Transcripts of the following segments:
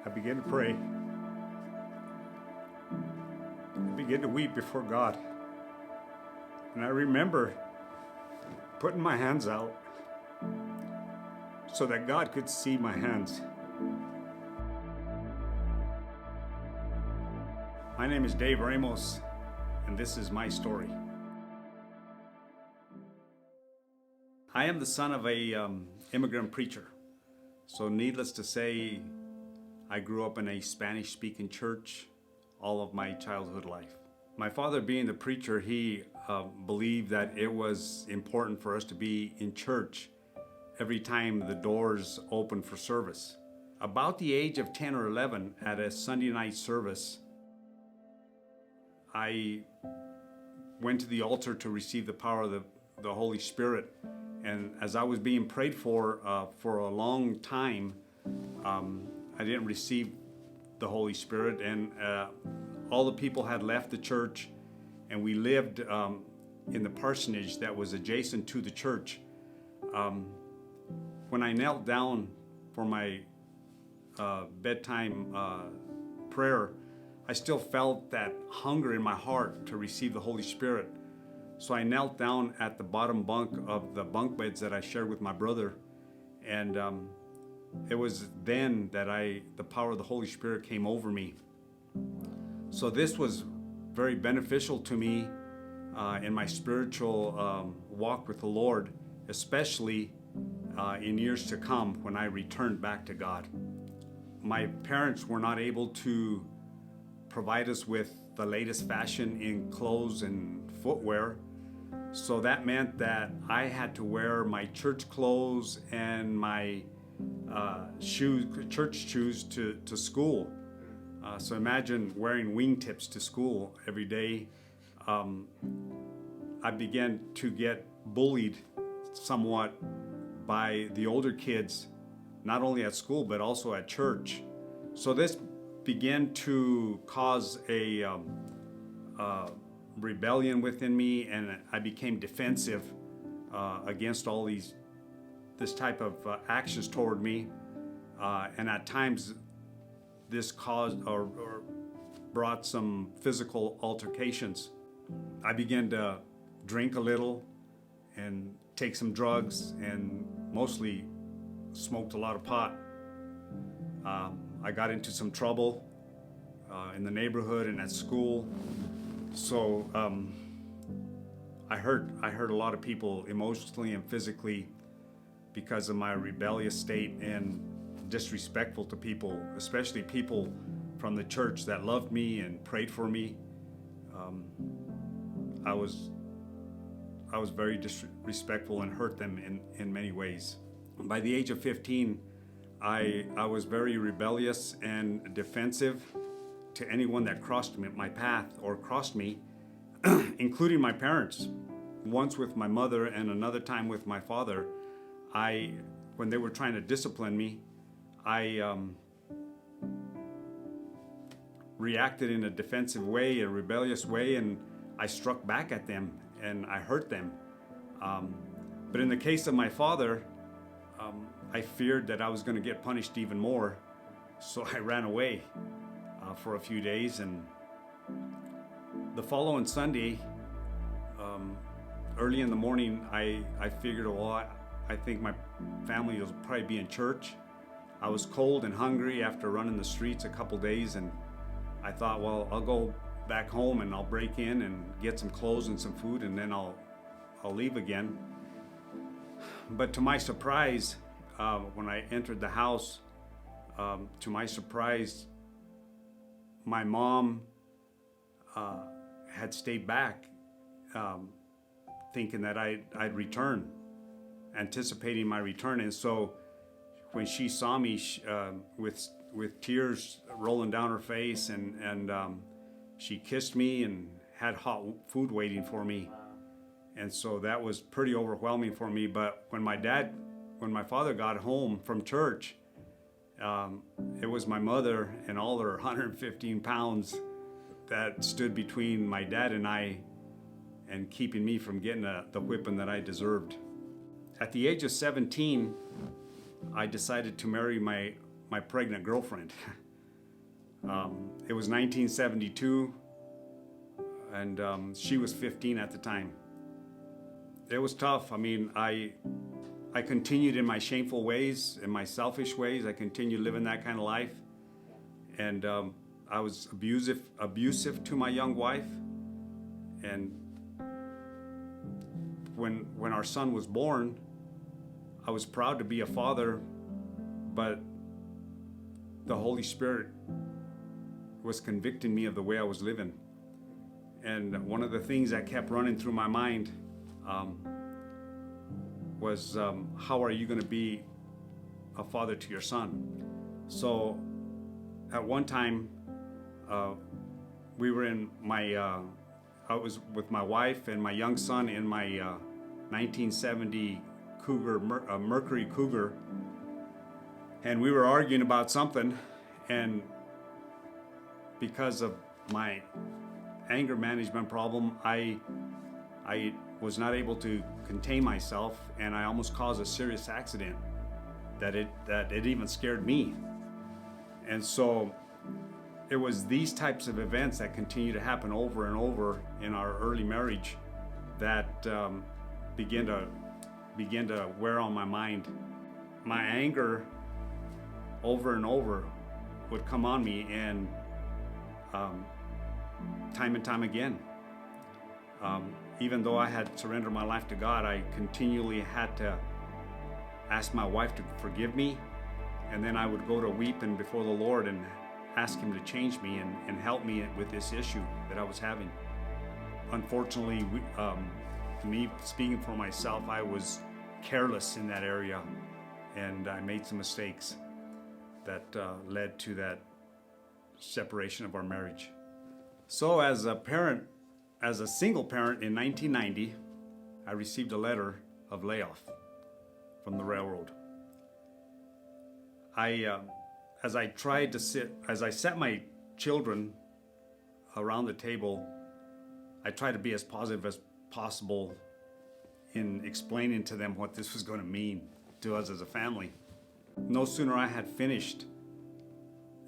I began to pray. I began to weep before God. And I remember putting my hands out so that God could see my hands. My name is Dave Ramos, and this is my story. I am the son of a immigrant preacher. So needless to say, I grew up in a Spanish-speaking church all of my childhood life. My father, being the preacher, he believed that it was important for us to be in church every time the doors opened for service. About the age of 10 or 11, at a Sunday night service, I went to the altar to receive the power of the Holy Spirit. And as I was being prayed for a long time, I didn't receive the Holy Spirit, and all the people had left the church, and we lived in the parsonage that was adjacent to the church. When I knelt down for my bedtime prayer, I still felt that hunger in my heart to receive the Holy Spirit. So I knelt down at the bottom bunk of the bunk beds that I shared with my brother, and it was then that the power of the Holy Spirit came over me. So this was very beneficial to me in my spiritual walk with the Lord, especially in years to come when I returned back to God. My parents were not able to provide us with the latest fashion in clothes and footwear. So that meant that I had to wear my church clothes and my church shoes to school. So imagine wearing wingtips to school every day. I began to get bullied somewhat by the older kids, not only at school but also at church. So this began to cause a rebellion within me, and I became defensive against all this type of actions toward me, and at times this caused or brought some physical altercations. I began to drink a little and take some drugs, and mostly smoked a lot of pot. I got into some trouble in the neighborhood and at school. So I hurt a lot of people emotionally and physically because of my rebellious state and disrespectful to people, especially people from the church that loved me and prayed for me. I was very disrespectful and hurt them in many ways. By the age of 15, I was very rebellious and defensive to anyone that crossed my path or crossed me, including my parents. Once with my mother and another time with my father, when they were trying to discipline me, I reacted in a defensive way, a rebellious way, and I struck back at them and I hurt them. But in the case of my father, I feared that I was going to get punished even more, so I ran away for a few days. And the following Sunday, early in the morning, I figured, well, I think my family will probably be in church. I was cold and hungry after running the streets a couple days, and I thought, well, I'll go back home and I'll break in and get some clothes and some food, and then I'll leave again. But to my surprise, when I entered the house, to my surprise, my mom had stayed back, thinking that I'd return, anticipating my return. And so when she saw me with tears rolling down her face, and she kissed me and had hot food waiting for me. And so that was pretty overwhelming for me. But when my father got home from church, it was my mother and all her 115 pounds that stood between my dad and I and keeping me from getting the whipping that I deserved. At the age of 17, I decided to marry my pregnant girlfriend. It was 1972, and she was 15 at the time. It was tough. I mean, I continued in my shameful ways, in my selfish ways. I continued living that kind of life, and I was abusive to my young wife. And when our son was born, I was proud to be a father, but the Holy Spirit was convicting me of the way I was living. And one of the things that kept running through my mind was, how are you going to be a father to your son? So at one time, we were in I was with my wife and my young son in my 1970 Cougar, Mercury Cougar, and we were arguing about something, and because of my anger management problem, I was not able to contain myself, and I almost caused a serious accident that it even scared me. And so it was these types of events that continue to happen over and over in our early marriage that began to wear on my mind. My anger over and over would come on me, and time and time again. Even though I had surrendered my life to God, I continually had to ask my wife to forgive me, and then I would go to weeping before the Lord and ask Him to change me and help me with this issue that I was having. Unfortunately, me speaking for myself, I was careless in that area, and I made some mistakes that led to that separation of our marriage. So as a single parent in 1990, I received a letter of layoff from the railroad. As I set my children around the table, I tried to be as positive as possible in explaining to them what this was going to mean to us as a family. No sooner I had finished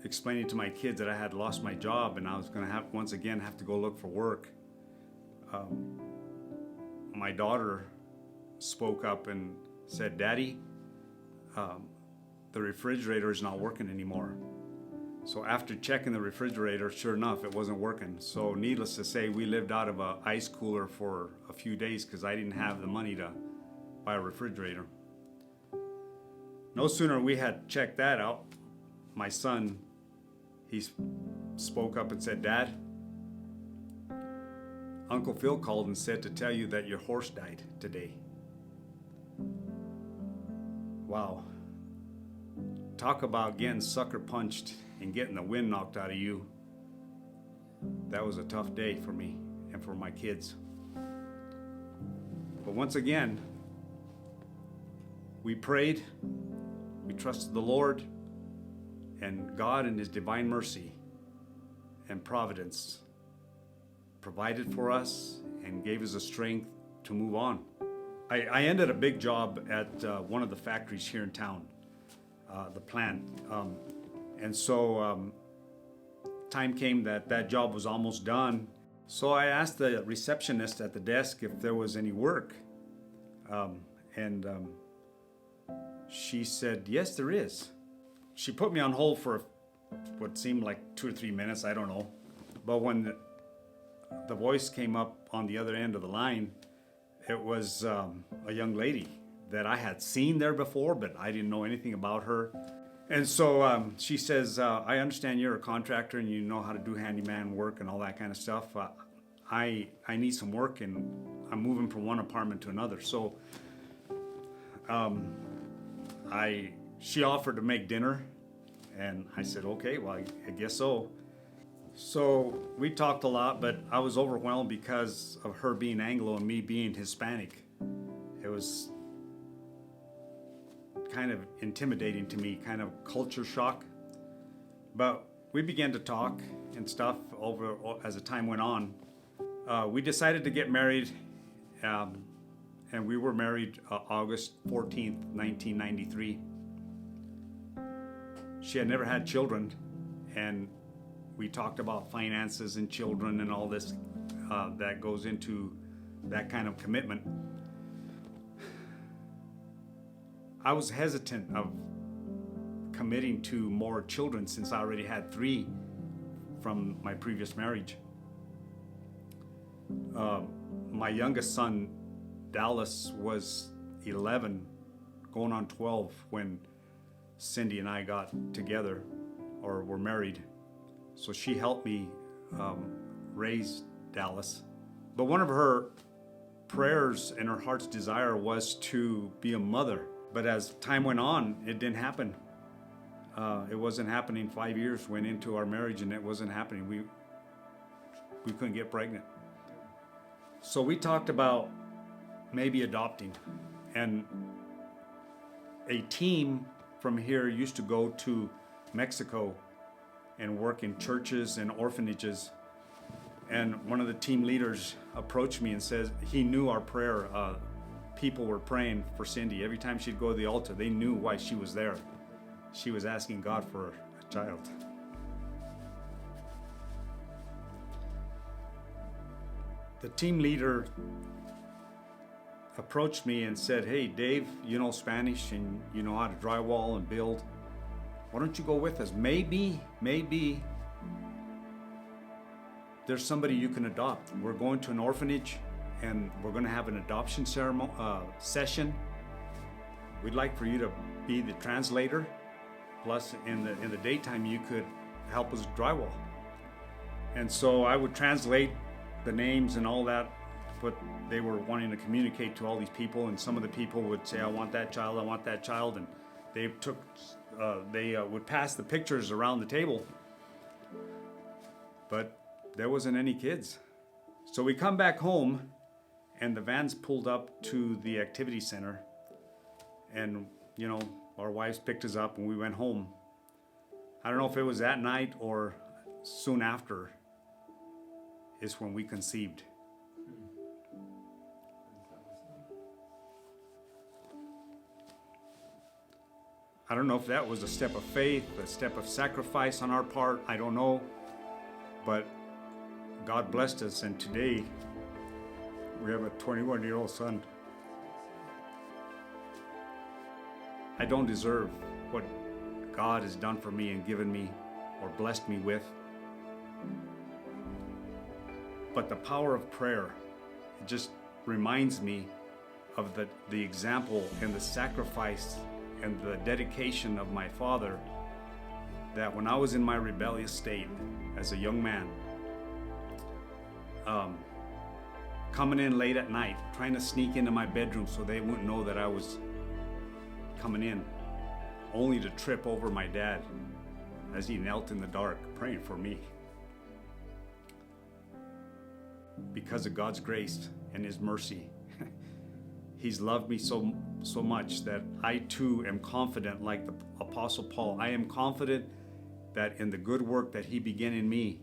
explaining to my kids that I had lost my job and I was going to once again have to go look for work, my daughter spoke up and said, "Daddy, the refrigerator is not working anymore." So after checking the refrigerator, sure enough, it wasn't working. So needless to say, we lived out of an ice cooler for a few days because I didn't have the money to buy a refrigerator. No sooner we had checked that out, my son, he spoke up and said, "Dad, Uncle Phil called and said to tell you that your horse died today." Wow. Talk about getting sucker punched and getting the wind knocked out of you. That was a tough day for me and for my kids. But once again, we prayed, we trusted the Lord, and God in His divine mercy and providence provided for us and gave us the strength to move on. I ended a big job at one of the factories here in town, the plant. And so time came that job was almost done. So I asked the receptionist at the desk if there was any work. And she said, "Yes, there is." She put me on hold for what seemed like 2 or 3 minutes, I don't know. But when the voice came up on the other end of the line, it was a young lady that I had seen there before, but I didn't know anything about her. And so she says, "I understand you're a contractor and you know how to do handyman work and all that kind of stuff. I need some work and I'm moving from one apartment to another." So she offered to make dinner, and I said, "Okay, well, I guess so." So we talked a lot, but I was overwhelmed because of her being Anglo and me being Hispanic. It was kind of intimidating to me, kind of culture shock. But we began to talk and stuff over as the time went on. We decided to get married, and we were married August 14th, 1993. She had never had children, and we talked about finances and children and all this that goes into that kind of commitment. I was hesitant of committing to more children since I already had 3 from my previous marriage. My youngest son, Dallas, was 11, going on 12 when Cindy and I got together or were married. So she helped me raise Dallas. But one of her prayers and her heart's desire was to be a mother. But as time went on, it didn't happen. It wasn't happening. 5 years went into our marriage and it wasn't happening. We couldn't get pregnant. So we talked about maybe adopting. And a team from here used to go to Mexico and work in churches and orphanages. And one of the team leaders approached me and says he knew our prayer. People were praying for Cindy. Every time she'd go to the altar, they knew why she was there. She was asking God for a child. The team leader approached me and said, "Hey, Dave, you know Spanish and you know how to drywall and build. Why don't you go with us? Maybe there's somebody you can adopt. We're going to an orphanage and we're going to have an adoption session. We'd like for you to be the translator. Plus, in the daytime, you could help us drywall." And so I would translate the names and all that, what they were wanting to communicate to all these people. And some of the people would say, "I want that child, I want that child." And they would pass the pictures around the table. But there wasn't any kids. So we come back home and the vans pulled up to the activity center. And, you know, our wives picked us up and we went home. I don't know if it was that night or soon after is when we conceived. I don't know if that was a step of faith, a step of sacrifice on our part, I don't know. But God blessed us, and today we have a 21-year-old son. I don't deserve what God has done for me and given me or blessed me with. But the power of prayer, it just reminds me of the example and the sacrifice and the dedication of my father, that when I was in my rebellious state as a young man, coming in late at night, trying to sneak into my bedroom so they wouldn't know that I was coming in, only to trip over my dad as he knelt in the dark praying for me. Because of God's grace and His mercy, He's loved me so much that I too am confident, like the Apostle Paul, I am confident that in the good work that He began in me,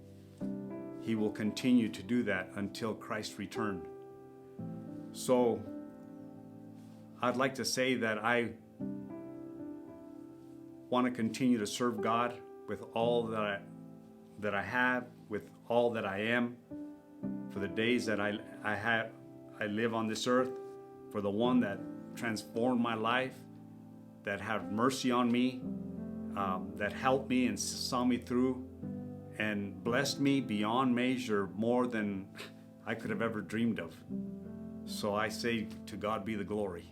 He will continue to do that until Christ's return. So I'd like to say that I want to continue to serve God with all that I have, with all that I am, for the days that I live on this earth, for the one that transformed my life, that had mercy on me, that helped me and saw me through, and blessed me beyond measure, more than I could have ever dreamed of. So I say, to God be the glory.